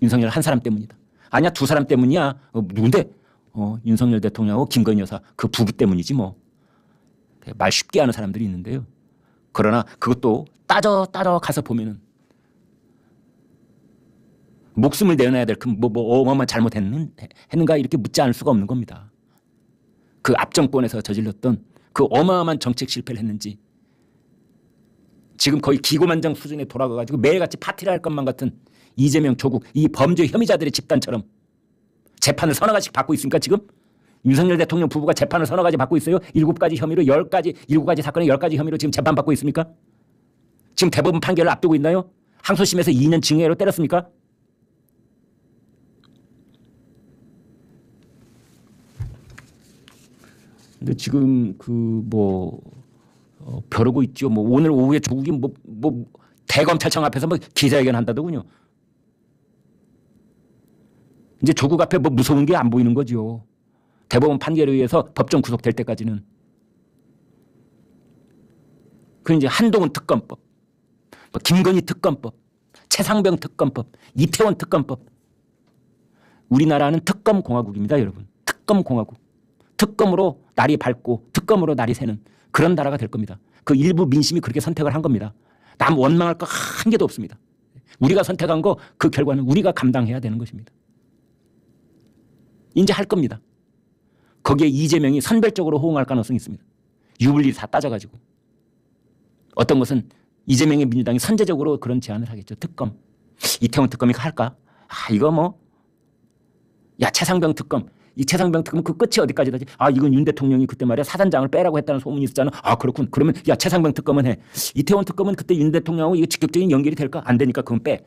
윤석열 한 사람 때문이다. 아니야, 두 사람 때문이야. 누군데? 윤석열 대통령하고 김건희 여사 그 부부 때문이지 뭐. 말 쉽게 하는 사람들이 있는데요. 그러나 그것도 따져 가서 보면은 목숨을 내놔야 될 그 어마어마한 잘못했는가 이렇게 묻지 않을 수가 없는 겁니다. 그 앞정권에서 저질렀던 그 어마어마한 정책 실패를 했는지 지금 거의 기고만장 수준에 돌아가가지고 매일같이 파티를 할 것만 같은 이재명, 조국 이 범죄 혐의자들의 집단처럼 재판을 서너 가지씩 받고 있습니까 지금? 윤석열 대통령 부부가 재판을 서너 가지 받고 있어요? 7가지 혐의로 7가지 사건에 10가지 혐의로 지금 재판받고 있습니까? 지금 대법원 판결을 앞두고 있나요? 항소심에서 2년 징역으로 때렸습니까? 근데 지금 벼르고 있죠. 오늘 오후에 조국이 대검찰청 앞에서 기자회견 한다더군요. 이제 조국 앞에 무서운 게 안 보이는 거죠. 대법원 판결에 의해서 법정 구속될 때까지는. 그 이제 한동훈 특검법, 김건희 특검법, 최상병 특검법, 이태원 특검법. 우리나라는 특검 공화국입니다, 여러분. 특검 공화국. 특검으로 날이 밝고 특검으로 날이 새는 그런 나라가 될 겁니다. 그 일부 민심이 그렇게 선택을 한 겁니다. 남 원망할 거 한 개도 없습니다. 우리가 선택한 거 그 결과는 우리가 감당해야 되는 것입니다. 이제 할 겁니다. 거기에 이재명이 선별적으로 호응할 가능성이 있습니다. 유불리 다 따져가지고. 어떤 것은 이재명의 민주당이 선제적으로 그런 제안을 하겠죠. 특검. 이태원 특검이 할까? 이거 최상병 특검. 이 최상병 특검 그 끝이 어디까지 다지? 이건 윤 대통령이 그때 말이야 사단장을 빼라고 했다는 소문이 있었잖아. 그렇군. 그러면 최상병 특검은 해. 이태원 특검은 그때 윤 대통령하고 이게 직접적인 연결이 될까? 안 되니까 그건 빼.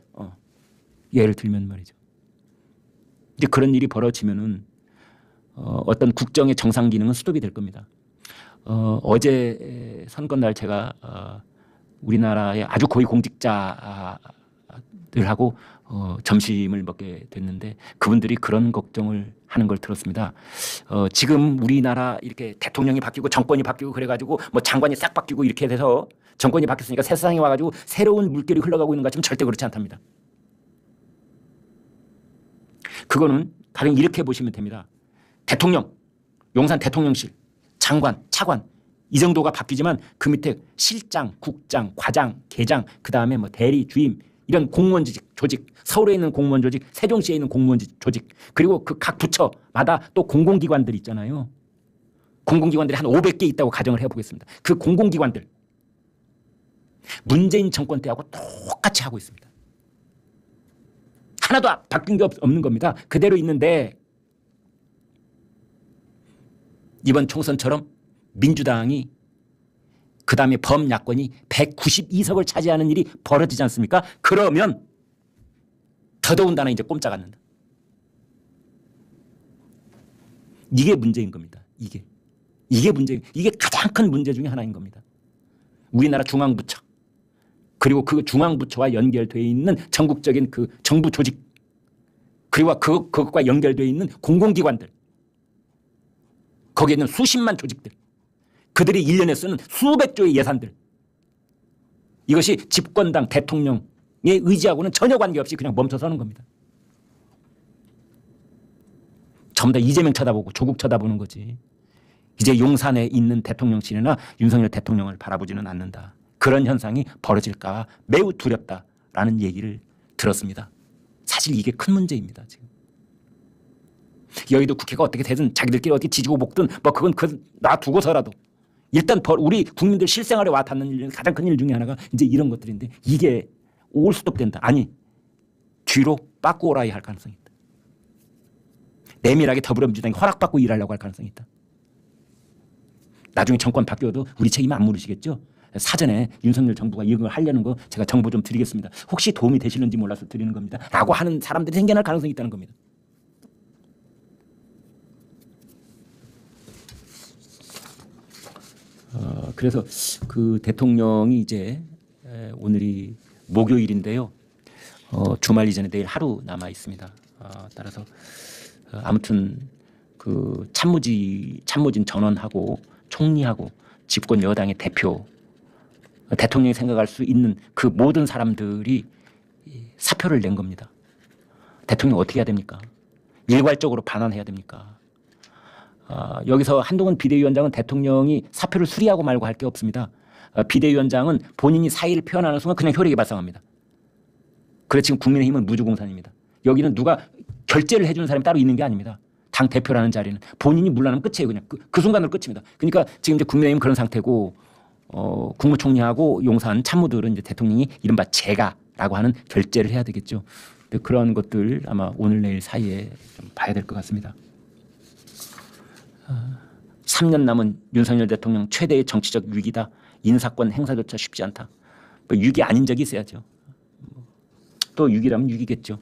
예를 들면 말이죠. 이제 그런 일이 벌어지면은 어떤 국정의 정상 기능은 스톱이 될 겁니다. 어제 선거날 제가 우리나라의 아주 고위 공직자들하고 점심을 먹게 됐는데 그분들이 그런 걱정을 하는 걸 들었습니다. 지금 우리나라 이렇게 대통령이 바뀌고 정권이 바뀌고 그래가지고 장관이 싹 바뀌고 이렇게 돼서 정권이 바뀌었으니까 세상에 와가지고 새로운 물결이 흘러가고 있는 것 같지만 절대 그렇지 않답니다. 그거는 가령 이렇게 보시면 됩니다. 대통령, 용산 대통령실, 장관, 차관 이 정도가 바뀌지만 그 밑에 실장, 국장, 과장, 계장 그 다음에 대리, 주임 이런 공무원 조직, 서울에 있는 공무원 조직, 세종시에 있는 공무원 조직 그리고 그 각 부처마다 또 공공기관들이 있잖아요. 공공기관들이 한 500개 있다고 가정을 해보겠습니다. 그 공공기관들 문재인 정권 때하고 똑같이 하고 있습니다. 하나도 바뀐 게 없는 겁니다. 그대로 있는데 이번 총선처럼 민주당이 그다음에 범야권이 192석을 차지하는 일이 벌어지지 않습니까? 그러면 더더군다나 이제 꼼짝 않는다. 이게 문제인 겁니다. 이게 가장 큰 문제 중에 하나인 겁니다. 우리나라 중앙부처 그리고 그 중앙부처와 연결되어 있는 전국적인 그 정부 조직 그리고 그것과 연결되어 있는 공공기관들 거기에 있는 수십만 조직들 그들이 1년에 쓰는 수백조의 예산들 이것이 집권당 대통령의 의지하고는 전혀 관계없이 그냥 멈춰서는 겁니다. 전부 다 이재명 쳐다보고 조국 쳐다보는 거지. 이제 용산에 있는 대통령실이나 윤석열 대통령을 바라보지는 않는다. 그런 현상이 벌어질까 매우 두렵다라는 얘기를 들었습니다. 사실 이게 큰 문제입니다. 지금. 여의도 국회가 어떻게 되든 자기들끼리 어떻게 지지고 볶든 그건 놔두고서라도 일단 우리 국민들 실생활에 와 닿는 일 중에 가장 큰 일 중에 하나가 이제 이런 것들인데 이게 올 수도 된다. 아니 뒤로 빠꾸 오라이 할 가능성이 있다. 내밀하게 더불어민주당이 허락받고 일하려고 할 가능성이 있다. 나중에 정권 바뀌어도 우리 책임 안 물으시겠죠? 사전에 윤석열 정부가 이걸 하려는 거 제가 정보 좀 드리겠습니다. 혹시 도움이 되시는지 몰라서 드리는 겁니다. 라고 하는 사람들이 생겨날 가능성이 있다는 겁니다. 그래서 그 대통령이 이제 오늘이 목요일인데요. 주말 이전에 내일 하루 남아 있습니다. 따라서 아무튼 그 참모진 전원하고 총리하고 집권 여당의 대표 대통령이 생각할 수 있는 그 모든 사람들이 사표를 낸 겁니다. 대통령 어떻게 해야 됩니까? 일괄적으로 반환해야 됩니까? 여기서 한동훈 비대위원장은 대통령이 사표를 수리하고 말고 할 게 없습니다. 비대위원장은 본인이 사의를 표현하는 순간 그냥 효력이 발생합니다. 그래 지금 국민의힘은 무주공산입니다. 여기는 누가 결재를 해주는 사람이 따로 있는 게 아닙니다. 당 대표라는 자리는 본인이 물러나면 끝이에요. 그냥 그 순간으로 끝입니다. 그러니까 지금 이제 국민의힘은 그런 상태고 국무총리하고 용산 참모들은 이제 대통령이 이른바 재가라고 하는 결재를 해야 되겠죠. 그런 것들 아마 오늘 내일 사이에 좀 봐야 될 것 같습니다. 3년 남은 윤석열 대통령 최대의 정치적 위기다. 인사권 행사조차 쉽지 않다. 뭐 위기 아닌 적이 있어야죠. 또 위기라면 위기겠죠.